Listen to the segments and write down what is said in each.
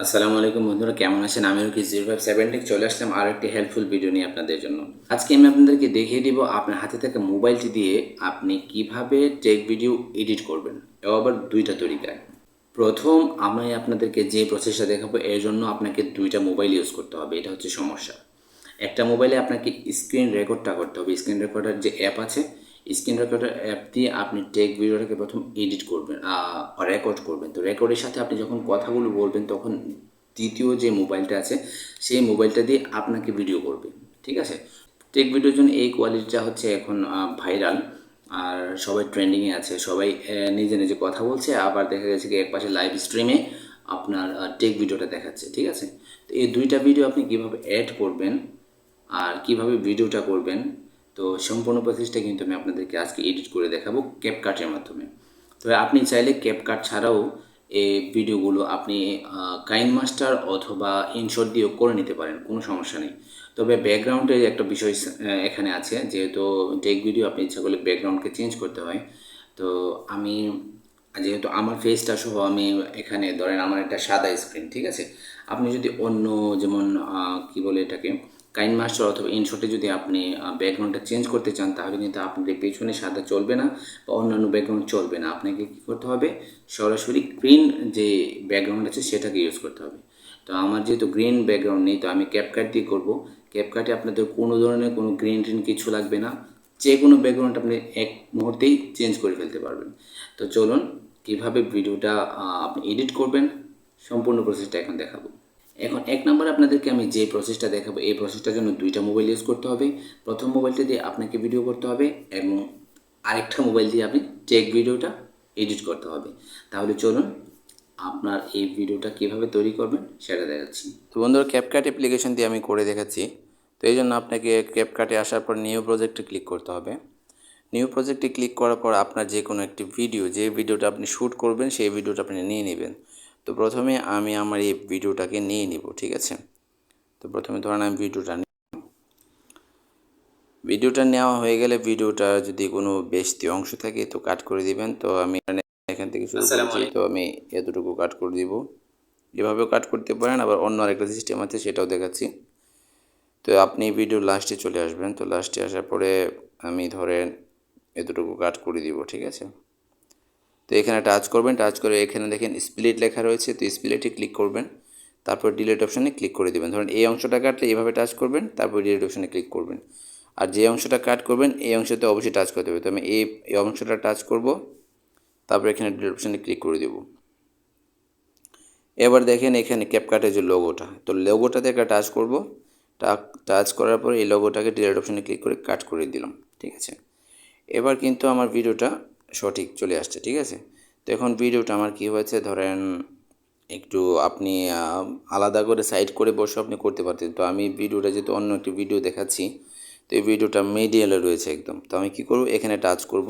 আসসালামু আলাইকুম বন্ধুরা, কেমন আছেন? আমি Roky057 Tech চলে আসলাম আর একটি হেল্পফুল ভিডিও নিয়ে আপনাদের জন্য। আজকে আমি আপনাদেরকে দেখিয়ে দিব আপনার হাতে থাকা মোবাইলটি দিয়ে আপনি কিভাবে টেক ভিডিও এডিট করবেন, এও আবার দুইটা তরিকায়। প্রথম আমি আপনাদেরকে যে প্রসেসটা দেখাবো এর জন্য আপনাকে দুইটা মোবাইল ইউজ করতে হবে, এটা হচ্ছে সমস্যা। একটা মোবাইলে আপনাকে স্ক্রিন রেকর্ডটা করতে হবে। স্ক্রিন রেকর্ডার যে অ্যাপ আছে, স্ক্রিন রেকর্ডার অ্যাপ দিয়ে আপনি টেক ভিডিওটাকে প্রথম এডিট করবেন, রেকর্ড করবেন। তো রেকর্ডের সাথে আপনি যখন কথাগুলো বলবেন তখন দ্বিতীয় যে মোবাইলটা আছে সেই মোবাইলটা দিয়ে আপনাকে ভিডিও করবে। ঠিক আছে? টেক ভিডিওর জন্য এই কোয়ালিটিটা হচ্ছে এখন ভাইরাল, আর সবাই ট্রেন্ডিংয়ে আছে। সবাই নিজে নিজে কথা বলছে, আবার দেখা গেছে কি একপাশে লাইভ স্ট্রিমে আপনার টেক ভিডিওটা দেখাচ্ছে। ঠিক আছে? তো এই দুইটা ভিডিও আপনি কীভাবে অ্যাড করবেন আর কিভাবে ভিডিওটা করবেন, তো সম্পূর্ণ প্রসেসটা কিন্তু আমি আপনাদেরকে আজকে এডিট করে দেখাবো ক্যাপকাটের মাধ্যমে। তো আপনি চাইলে ক্যাপকাট ছাড়াও এই ভিডিওগুলো আপনি কাইন মাস্টার অথবা ইনশট দিয়েও করে নিতে পারেন, কোনো সমস্যা নেই। তবে ব্যাকগ্রাউন্ডের একটা বিষয় এখানে আছে, যেহেতু টেক ভিডিও আপনি ইচ্ছা করলে ব্যাকগ্রাউন্ডকে চেঞ্জ করতে হয়। তো আমি যেহেতু আমার ফেসটা সহ আমি এখানে ধরেন আমার একটা সাদা স্ক্রিন, ঠিক আছে? আপনি যদি অন্য যেমন কি বলে এটাকে কাইন মাস্টার অথবা ইনশটে যদি আপনি ব্যাকগ্রাউন্ডটা চেঞ্জ করতে চান, তাহলে কিন্তু আপনাদের পেছনে সাদা চলবে না বা অন্যান্য ব্যাকগ্রাউন্ড চলবে না। আপনাকে কী করতে হবে, সরাসরি গ্রিন যে ব্যাকগ্রাউন্ড আছে সেটাকে ইউজ করতে হবে। তো আমার যেহেতু গ্রিন ব্যাকগ্রাউন্ড নেই, তো আমি ক্যাপকাট দিয়ে করব। ক্যাপকাটে আপনাদের কোনো ধরনের কোনো গ্রিন ট্রিন কিছু লাগবে না, যে কোনো ব্যাকগ্রাউন্ড আপনি এক মুহূর্তেই চেঞ্জ করে ফেলতে পারবেন। তো চলুন কীভাবে ভিডিওটা আপনি এডিট করবেন সম্পূর্ণ প্রসেসটা এখন দেখাবো। এখন এক নম্বরে আপনাদেরকে আমি যে প্রসেসটা দেখাবো, এই প্রসেসটার জন্য দুইটা মোবাইল ইউজ করতে হবে। প্রথম মোবাইলটা দিয়ে আপনাকে ভিডিও করতে হবে এবং আরেকটা মোবাইল দিয়ে আপনি টেক ভিডিওটা এডিট করতে হবে। তাহলে চলুন আপনার এই ভিডিওটা কীভাবে তৈরি করবেন সেটা দেখাচ্ছি। তো বন্ধুরা, ক্যাপকাট অ্যাপ্লিকেশন দিয়ে আমি করে দেখাচ্ছি। তো এই জন্য আপনাকে ক্যাপকাটে আসার পর নিউ প্রজেক্টে ক্লিক করতে হবে। নিউ প্রজেক্টে ক্লিক করার পর আপনার যে কোনো একটি ভিডিও, যে ভিডিওটা আপনি শ্যুট করবেন সেই ভিডিওটা আপনি নিয়ে নেবেন। তো প্রথমে আমি আমার এই ভিডিওটাকে নিয়ে নিব, ঠিক আছে? তো প্রথমে ধরেন আমি ভিডিওটা নেওয়া হয়ে গেলে ভিডিওটা যদি কোনো বেশি অংশ থাকে তো কাট করে দিবেন। তো আমি এখান থেকে শুরু করেছি, তো আমি এতটুকু কাট করে দিব। এভাবেও কাট করতে পারেন, আবার অন্য আরেকটা সিস্টেম আছে সেটাও দেখাচ্ছি। তো আপনি ভিডিও লাস্টে চলে আসবেন। তো লাস্টে আসার পরে আমি ধরেন এতটুকু কাট করে দিব, ঠিক আছে? তো এখানে টাচ করবেন, টাচ করে এখানে দেখেন স্প্লিট লেখা রয়েছে, তো স্প্লিটে ক্লিক করবেন। তারপর ডিলিট অপশানে ক্লিক করে দেবেন। ধরুন এই অংশটা কাটলে এইভাবে টাচ করবেন, তারপর ডিলিট অপশানে ক্লিক করবেন। আর যে অংশটা কাট করবেন এই অংশতে অবশ্যই টাচ করতে হবে। তো আমি এই অংশটা টাচ করব, তারপর এখানে ডিলিট অপশানে ক্লিক করে দেব। এবার দেখেন এখানে ক্যাপকাটের যে লোগোটা, তো লোগোটাতে একটা টাচ করব। টাচ করার পর এই লোগোটাকে ডিলিট অপশানে ক্লিক করে কাট করে দিলাম, ঠিক আছে? এবার কিন্তু আমার ভিডিওটা সঠিক চলে আসছে, ঠিক আছে? তো এখন ভিডিওটা আমার কী হয়েছে, ধরেন একটু আপনি আলাদা করে সাইড করে বসে আপনি করতে পারতেন। তো আমি ভিডিওটা যেহেতু অন্য একটি ভিডিও দেখাচ্ছি, তো এই ভিডিওটা মিডিয়ালে রয়েছে একদম। তো আমি কী করব, এখানে টাচ করব।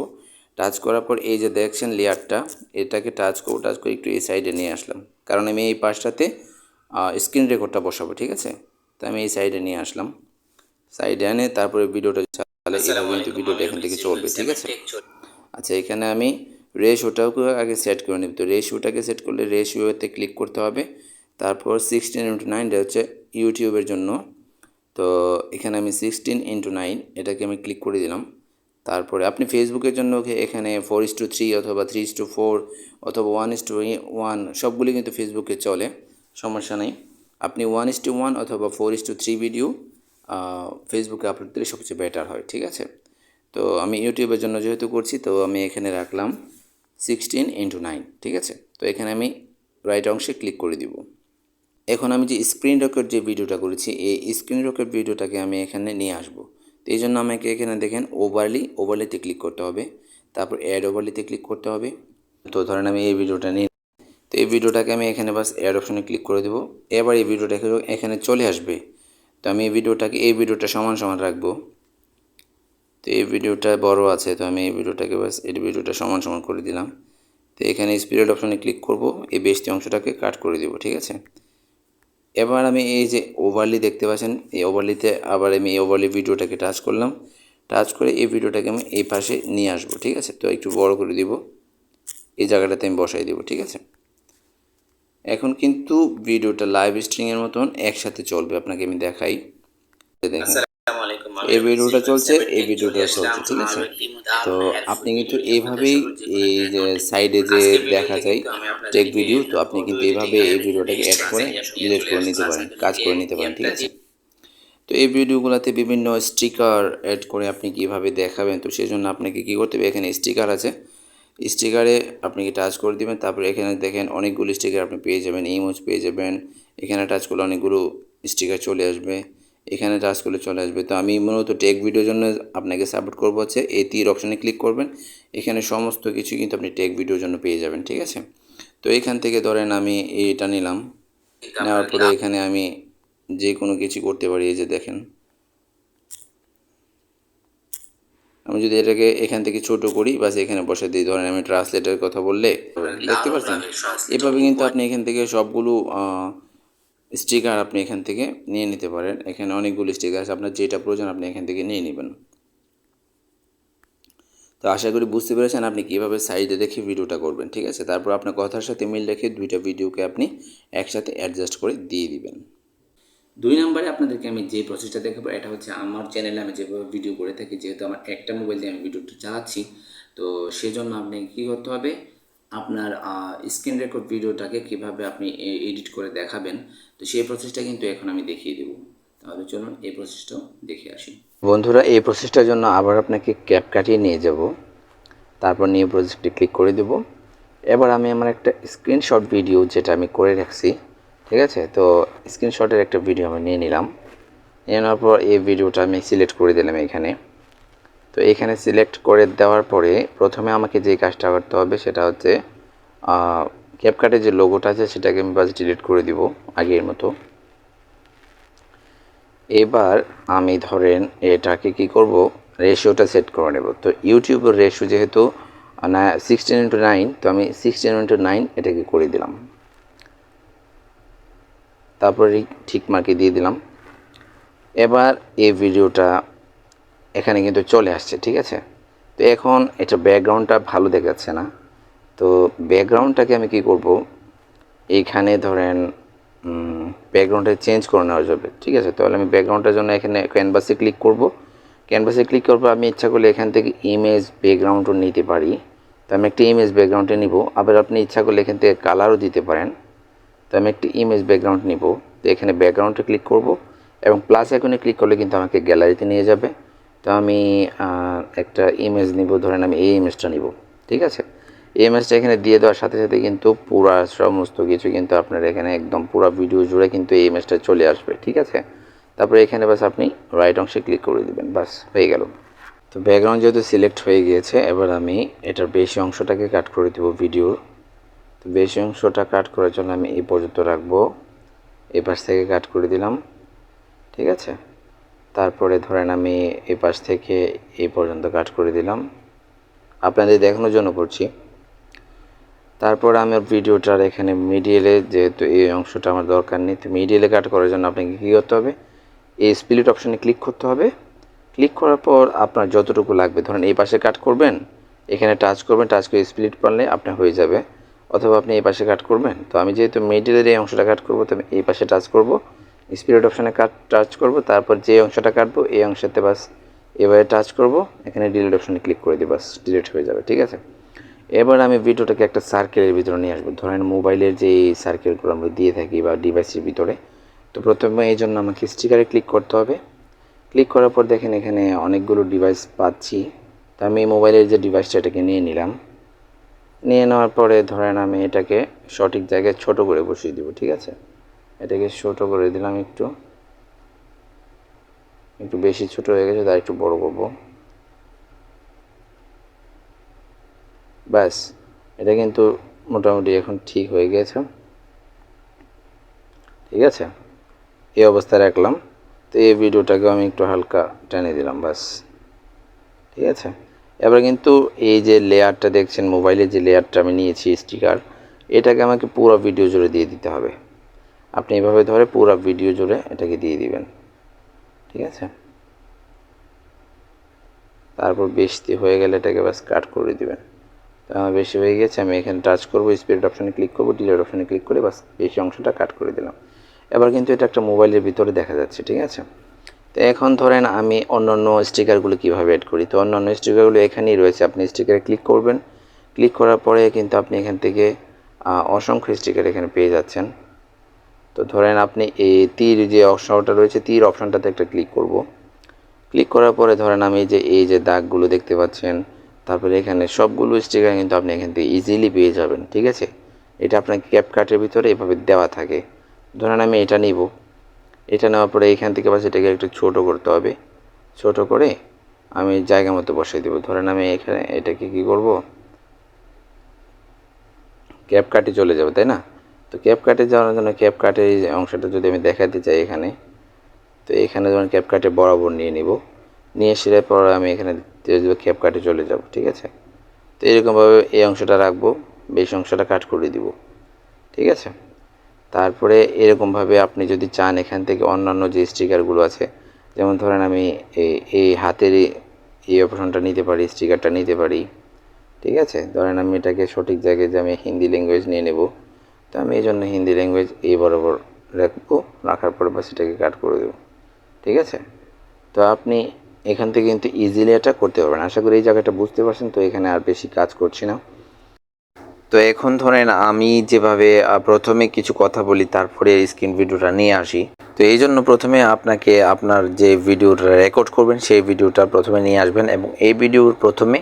টাচ করার পর এই যে দেখছেন লেয়ারটা, এটাকে টাচ করব, টাচ করে একটু এই সাইডে নিয়ে আসলাম, কারণ আমি এই পাশটাতে স্ক্রিন রেকর্ডটা বসাবো, ঠিক আছে? তো আমি এই সাইডে নিয়ে আসলাম। সাইডে এনে তারপরে ভিডিওটা চালে এভাবে কিন্তু ভিডিওটা এখান থেকে চলবে, ঠিক আছে? আচ্ছা, এখানে আমি রেশিওটাকে আগে সেট করে নিব। তো রেশিওটাকে সেট করলে রেশিওতে ক্লিক করতে হবে। তারপর 16:9 হচ্ছে ইউটিউবের জন্য। তো এখানে আমি 16:9 এটাকে আমি ক্লিক করে দিলাম। তারপরে আপনি ফেসবুকের জন্য এখানে 4:3 অথবা 3:4 অথবা 1:1 সবগুলি কিন্তু ফেসবুকে চলে, সমস্যা নেই। আপনি 1:1 অথবা 4:3 ভিডিও ফেসবুকে আপলোড দিলে সবচেয়ে বেটার হয়, ঠিক আছে? তো আমি ইউটিউবের জন্য যেহেতু করছি, তো আমি এখানে রাখলাম 16:9, ঠিক আছে? তো এখানে আমি রাইট অংশে ক্লিক করে দিব। এখন আমি যে স্ক্রিন রেকর্ড যে ভিডিওটা করেছি, এই স্ক্রিন রেকর্ড ভিডিওটাকে আমি এখানে নিয়ে আসব। তো এই জন্য আমাকে এখানে দেখেন ওভারলিতে ক্লিক করতে হবে, তারপর অ্যাড ওভারলিতে ক্লিক করতে হবে। তো ধরেন আমি এই ভিডিওটা নিই, তো এই ভিডিওটাকে আমি এখানে বাস অ্যাড অপশনে ক্লিক করে দেবো। এবার এই ভিডিওটা এখানে চলে আসবে। তো আমি এই ভিডিওটা সমান সমান রাখবো। তো এই ভিডিওটা বড় আছে, তো আমি এই ভিডিওটাকে বাস এই ভিডিওটা সমান সমান করে দিলাম। তো এখানে স্পিড অপশনে ক্লিক করব, এই বেশি অংশটাকে কাট করে দেবো, ঠিক আছে? এবার আমি এই যে ওভারলি দেখতে পাচ্ছেন, এই ওভারলিতে আবার আমি এই ওভারলি ভিডিওটাকে টাচ করলাম। টাচ করে এই ভিডিওটাকে আমি এই পাশে নিয়ে আসবো, ঠিক আছে? তো একটু বড় করে দিব, এই জায়গাটাতে আমি বসাই দেবো, ঠিক আছে? এখন কিন্তু ভিডিওটা লাইভ স্ট্রিমিং এর মতন একসাথে চলবে, আপনাকে আমি দেখাই। দেখেন এই ভিডিওটা চলছে, এই ভিডিওটা চলছে, ঠিক আছে। তো আপনি কিন্তু এইভাবেই এই যে সাইডে যে দেখা যায় টেক ভিডিও, তো আপনি কিন্তু এইভাবে এই ভিডিওটাকে অ্যাড করে ডিলিট করে নিতে পারেন, কাজ করে নিতে পারেন, ঠিক আছে। তো এই ভিডিওগুলোতে বিভিন্ন স্টিকার অ্যাড করে আপনি কীভাবে দেখাবেন, তো সেই জন্য আপনাকে কী করতে হবে, এখানে স্টিকার আছে, স্টিকারে আপনি টাচ করে দেবেন। তারপরে এখানে দেখেন অনেকগুলো স্টিকার আপনি পেয়ে যাবেন, ইমোজ পেয়ে যাবেন। এখানে টাচ করলে অনেকগুলো স্টিকার চলে আসবে, এখানে টাচ করলে চলে আসবে। তো আমি মূলত টেক ভিডিওর জন্য আপনাকে সাপোর্ট করবো হচ্ছে এই তীর অপশানে ক্লিক করবেন, এখানে সমস্ত কিছু কিন্তু আপনি টেক ভিডিওর জন্য পেয়ে যাবেন, ঠিক আছে। তো এখান থেকে ধরেন আমি এইটা নিলাম, নেওয়ার পরে এখানে আমি যে কোনো কিছু করতে পারি। এই যে দেখেন আমি যদি এটাকে এখান থেকে ছোট করি, বাস এখানে বসে দিই, ধরেন আমি ট্রান্সলেটের কথা বললে দেখতে পাচ্ছেন। এভাবে কিন্তু আপনি এখান থেকে সবগুলো স্টিকার আপনি এখান থেকে নিয়ে নিতে পারেন। এখানে অনেকগুলো স্টিকার আছে, আপনার যেটা প্রয়োজন আপনি এখান থেকে নিয়ে নেবেন। তো আশা করি বুঝতে পেরেছেন আপনি কীভাবে সাইডে রেখে ভিডিওটা করবেন, ঠিক আছে। তারপর আপনার কথার সাথে মিল রেখে দুইটা ভিডিওকে আপনি একসাথে অ্যাডজাস্ট করে দিয়ে দিবেন। 2 নম্বরে আপনাদেরকে আমি যে প্রসেসটা দেখাবো, এটা হচ্ছে আমার চ্যানেলে আমি যেভাবে ভিডিও করে থাকি, যেহেতু আমার একটা মোবাইল দিয়ে আমি ভিডিওটা চালাচ্ছি, তো সেজন্য আপনি কী করতে হবে, আপনার স্ক্রিন রেকর্ড ভিডিওটাকে কীভাবে আপনি এডিট করে দেখাবেন, তো সেই প্রসেসটা কিন্তু এখন আমি দেখিয়ে দেবো। তাহলে চলুন এই প্রসেসটাও দেখে আসি। বন্ধুরা, এই প্রসেসটার জন্য আবার আপনাকে ক্যাপকাটে নিয়ে যাব, তারপর নিউ প্রজেক্টে ক্লিক করে দেব। এবার আমি আমার একটা স্ক্রিনশট ভিডিও যেটা আমি করে রাখছি, ঠিক আছে, তো স্ক্রিনশটের একটা ভিডিও আমি নিয়ে নিলাম। নিয়ে নেওয়ার পর এই ভিডিওটা আমি সিলেক্ট করে দিলাম এখানে। তো এখানে সিলেক্ট করে দেওয়ার পরে প্রথমে আমাকে যে কাজটা করতে হবে সেটা হচ্ছে ক্যাপকাটের যে লোগোটা আছে সেটাকে আমি বাস ডিলিট করে দিব আগের মতো। এবার আমি ধরেন এটাকে কি করব, রেশিওটা সেট করে নেব। তো ইউটিউবের রেশিও যেহেতু 16:9, তো আমি 16:9 এটাকে করে দিলাম, তারপরে ঠিক মার্কে দিয়ে দিলাম। এবার এই ভিডিওটা এখানে কিন্তু চলে আসছে, ঠিক আছে। তো এখন এটা ব্যাকগ্রাউন্ডটা ভালো দেখাচ্ছে না, তো ব্যাকগ্রাউন্ডটাকে আমি কি করব, এইখানে ধরেন ব্যাকগ্রাউন্ডটা চেঞ্জ করে নেওয়া যাবে, ঠিক আছে। তাহলে আমি ব্যাকগ্রাউন্ডটার জন্য এখানে ক্যানভাসে ক্লিক করব। ক্যানভাসে ক্লিক করবো, আমি ইচ্ছা করলে এখান থেকে ইমেজ ব্যাকগ্রাউন্ডও নিতে পারি। তো আমি একটা ইমেজ ব্যাকগ্রাউন্ডে নিব। আবার আপনি ইচ্ছা করলে এখান থেকে কালারও দিতে পারেন। তো আমি একটি ইমেজ ব্যাকগ্রাউন্ড নিব। তো এখানে ব্যাকগ্রাউন্ডে ক্লিক করব এবং প্লাস আইকনে ক্লিক করলে কিন্তু আমাকে গ্যালারিতে নিয়ে যাবে। তো আমি একটা ইমেজ নিব, ধরেন আমি এই ইমেজটা নিব, ঠিক আছে। এই ইমেজটা এখানে দিয়ে দেওয়ার সাথে সাথে কিন্তু পুরা সমস্ত কিছু কিন্তু আপনার এখানে একদম পুরো ভিডিও জুড়ে কিন্তু এই ইমেজটা চলে আসবে, ঠিক আছে। তারপরে এখানে বাস আপনি রাইট অংশে ক্লিক করে দেবেন, বাস হয়ে গেল। তো ব্যাকগ্রাউন্ড যেহেতু সিলেক্ট হয়ে গিয়েছে, এবার আমি এটার বেশি অংশটাকে কাট করে দেবো ভিডিওর। তো বেশি অংশটা কাট করার জন্য আমি এই পর্যন্ত রাখবো, এই পাশ থেকে কাট করে দিলাম, ঠিক আছে। তারপরে ধরেন আমি এই পাশ থেকে এই পর্যন্ত কাট করে দিলাম, আপনাদের দেখানোর জন্য করছি। তারপর আমার ভিডিওটার এখানে মিডিলে, যেহেতু এই অংশটা আমার দরকার নেই, তো মিডিলে কাট করার জন্য আপনাকে কী করতে হবে, এই স্প্লিট অপশানে ক্লিক করতে হবে। ক্লিক করার পর আপনার যতটুকু লাগবে, ধরেন এই পাশে কাট করবেন, এখানে টাচ করবেন, টাচ করে স্প্লিট পারলে আপনার হয়ে যাবে। অথবা আপনি এই পাশে কাট করবেন, তো আমি যেহেতু মিডিলের এই অংশটা কাট করবো, তো আমি এই পাশে টাচ করব, স্প্লিট অপশানে টাচ করব, তারপর যে অংশটা কাটবো এই অংশতে বাস এবারে টাচ করব, এখানে ডিলিট অপশানে ক্লিক করে দিই, বাস ডিলিট হয়ে যাবে, ঠিক আছে। এবার আমি ভিডিওটাকে একটা সার্কেলের ভিতরে নিয়ে আসবো, ধরেন মোবাইলের যে সার্কেলগুলো আমরা দিয়ে থাকি বা ডিভাইসের ভিতরে। তো প্রথমে এই জন্য আমাকে স্টিকারে ক্লিক করতে হবে। ক্লিক করার পর দেখেন এখানে অনেকগুলো ডিভাইস পাচ্ছি। তো আমি মোবাইলের যে ডিভাইসটা এটাকে নিয়ে নিলাম। নিয়ে নেওয়ার পরে ধরেন আমি এটাকে সঠিক জায়গায় ছোট করে বসিয়ে দিব, ঠিক আছে। এটাকে ছোট করে দিলাম, একটু একটু বেশি ছোট হয়ে গেছে, তার একটু বড় করব, ব্যাস। এটা কিন্তু মোটামুটি এখন ঠিক হয়ে গেছে, ঠিক আছে। এই অবস্থায় রাখলাম। তো এই ভিডিওটাকে আমি একটু হালকা টেনে দিলাম, ব্যাস, ঠিক আছে। এবার কিন্তু এই যে লেয়ারটা দেখছেন, মোবাইলের যে লেয়ারটা আমি নিয়েছি স্টিকার, এটাকে আমাকে পুরো ভিডিও জুড়ে দিয়ে দিতে হবে। আপনি এভাবে ধরে পুরো ভিডিও জুড়ে এটাকে দিয়ে দিবেন, ঠিক আছে। তারপর বেশি হয়ে গেলে এটাকে বাস কাট করে দিবেন। তো আমার বেশি হয়ে গেছে, আমি এখানে টাচ করব, স্পিড অপশানে ক্লিক করব, ডিলিট অপশানে ক্লিক করে বাস বেশি অংশটা কাট করে দিলাম। এবার কিন্তু এটা একটা মোবাইলের ভিতরে দেখা যাচ্ছে, ঠিক আছে। তো এখন ধরেন আমি অন্যান্য স্টিকারগুলো কীভাবে অ্যাড করি। তো অন্যান্য স্টিকারগুলো এখানেই রয়েছে, আপনি স্টিকারে ক্লিক করবেন। ক্লিক করার পরে কিন্তু আপনি এখান থেকে অসংখ্য স্টিকার এখানে পেয়ে যাচ্ছেন। তো ধরেন আপনি এই তীর যে অপশনটা রয়েছে, তীর অপশনটাতে একটা ক্লিক করব। ক্লিক করার পরে ধরেন আমি এই যে দাগগুলো দেখতে পাচ্ছেন, তারপরে এখানে সবগুলো স্টিকার কিন্তু আপনি এখান থেকে ইজিলি পেয়ে যাবেন, ঠিক আছে। এটা আপনার ক্যাপকাটের ভিতরে এভাবে দেওয়া থাকে। ধরেন আমি এটা নিব, এটা নেওয়ার পরে এখান থেকে বাস এটাকে একটু ছোট করতে হবে। ছোট করে আমি জায়গা মতো বসাই দেবো। ধরেন আমি এখানে এটাকে কী করব, ক্যাপকাটে চলে যাবে, তাই না। তো ক্যাপকাটে যাওয়ার জন্য ক্যাপকাটের এই অংশটা যদি আমি দেখাতে চাই এখানে, তো এখানে যেমন ক্যাপকাটে বরাবর নিয়ে নিব, নিয়ে সেটার পর আমি এখানে ক্যাপকাটে চলে যাব, ঠিক আছে। তো এরকমভাবে এই অংশটা রাখবো, বেশি অংশটা কাট করে দিব, ঠিক আছে। তারপরে এরকমভাবে আপনি যদি চান এখান থেকে অন্যান্য যে স্টিকারগুলো আছে, যেমন ধরেন আমি এই হাতের এই অপশনটা নিতে পারি, স্টিকারটা নিতে পারি, ঠিক আছে। ধরেন আমি এটাকে সঠিক জায়গায় যে আমি হিন্দি ল্যাঙ্গুয়েজ নিয়ে নেব, তো আমি এই জন্য হিন্দি ল্যাঙ্গুয়েজ এই বরাবর রাখবো, রাখার পরে বাস এটাকে কাট করে দেবো, ঠিক আছে। তো আপনি এখান থেকে কিন্তু ইজিলি এটা করতে পারবেন। আশা করি এই জায়গাটা বুঝতে পারছেন। তো এখানে আর বেশি কাজ করছি না। তো এখন ধরেন আমি যেভাবে প্রথমে কিছু কথা বলি, তারপরে স্ক্রিন ভিডিওটা নিয়ে আসি। তো এই জন্য প্রথমে আপনাকে আপনার যে ভিডিওটা রেকর্ড করবেন সেই ভিডিওটা প্রথমে নিয়ে আসবেন এবং এই ভিডিওর প্রথমে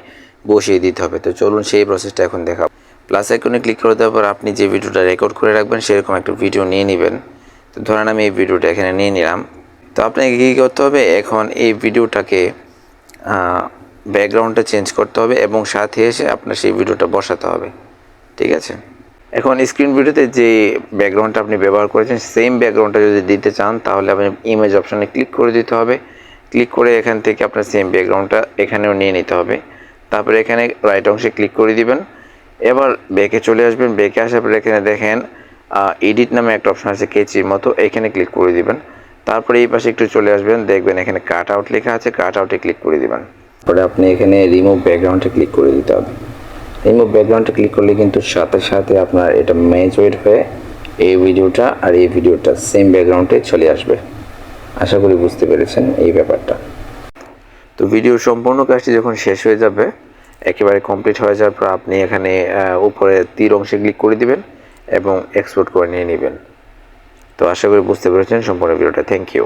বসিয়ে দিতে হবে। তো চলুন সেই প্রসেসটা এখন দেখাবো। প্লাস আইকনে ক্লিক করে দেওয়ার পর আপনি যে ভিডিওটা রেকর্ড করে রাখবেন সেরকম একটা ভিডিও নিয়ে নেবেন। তো ধরেন আমি এই ভিডিওটা এখানে নিয়ে নিলাম। তো আপনাকে কী করতে হবে, এখন এই ভিডিওটাকে ব্যাকগ্রাউন্ডটা চেঞ্জ করতে হবে এবং সাথে এসে আপনার সেই ভিডিওটা বসাতে হবে, ঠিক আছে। এখন স্ক্রিন ভিডিওতে যে ব্যাকগ্রাউন্ডটা আপনি ব্যবহার করেছেন সেম ব্যাকগ্রাউন্ডটা যদি দিতে চান তাহলে আপনি ইমেজ অপশানে ক্লিক করে দিতে হবে। ক্লিক করে এখান থেকে আপনার সেম ব্যাকগ্রাউন্ডটা এখানেও নিয়ে নিতে হবে। তারপরে এখানে রাইট অংশে ক্লিক করে দিবেন। এবার ব্যাকে চলে আসবেন। ব্যাকে আসার পরে এখানে দেখেন এডিট নামে একটা অপশান আছে কেচির মতো, এখানে ক্লিক করে দিবেন। তারপরে এই পাশে একটু চলে আসবেন, দেখবেন এখানে কাট আউট লেখা আছে, কাট আউটে ক্লিক করে দিবেন। তারপরে আপনি এখানে রিমুভ ব্যাকগ্রাউন্ডে ক্লিক করে দিতে হবে। রিমুভ ব্যাকগ্রাউন্ডে ক্লিক করলে কিন্তু সাথে সাথে আপনার এটা ম্যাচ হয়ে এই ভিডিওটা আর এই ভিডিওটা সেম ব্যাকগ্রাউন্ডে চলে আসবে। আশা করি বুঝতে পেরেছেন এই ব্যাপারটা। তো ভিডিওর সম্পূর্ণ কাজটি যখন শেষ হয়ে যাবে, একেবারে কমপ্লিট হয়ে যাওয়ার পর আপনি এখানে উপরে তীর অংশে ক্লিক করে দিবেন এবং এক্সপোর্ট করে নিয়ে নেবেন। তো আশা করি বুঝতে পেরেছেন সম্পূর্ণ ভিডিওটা। Thank you.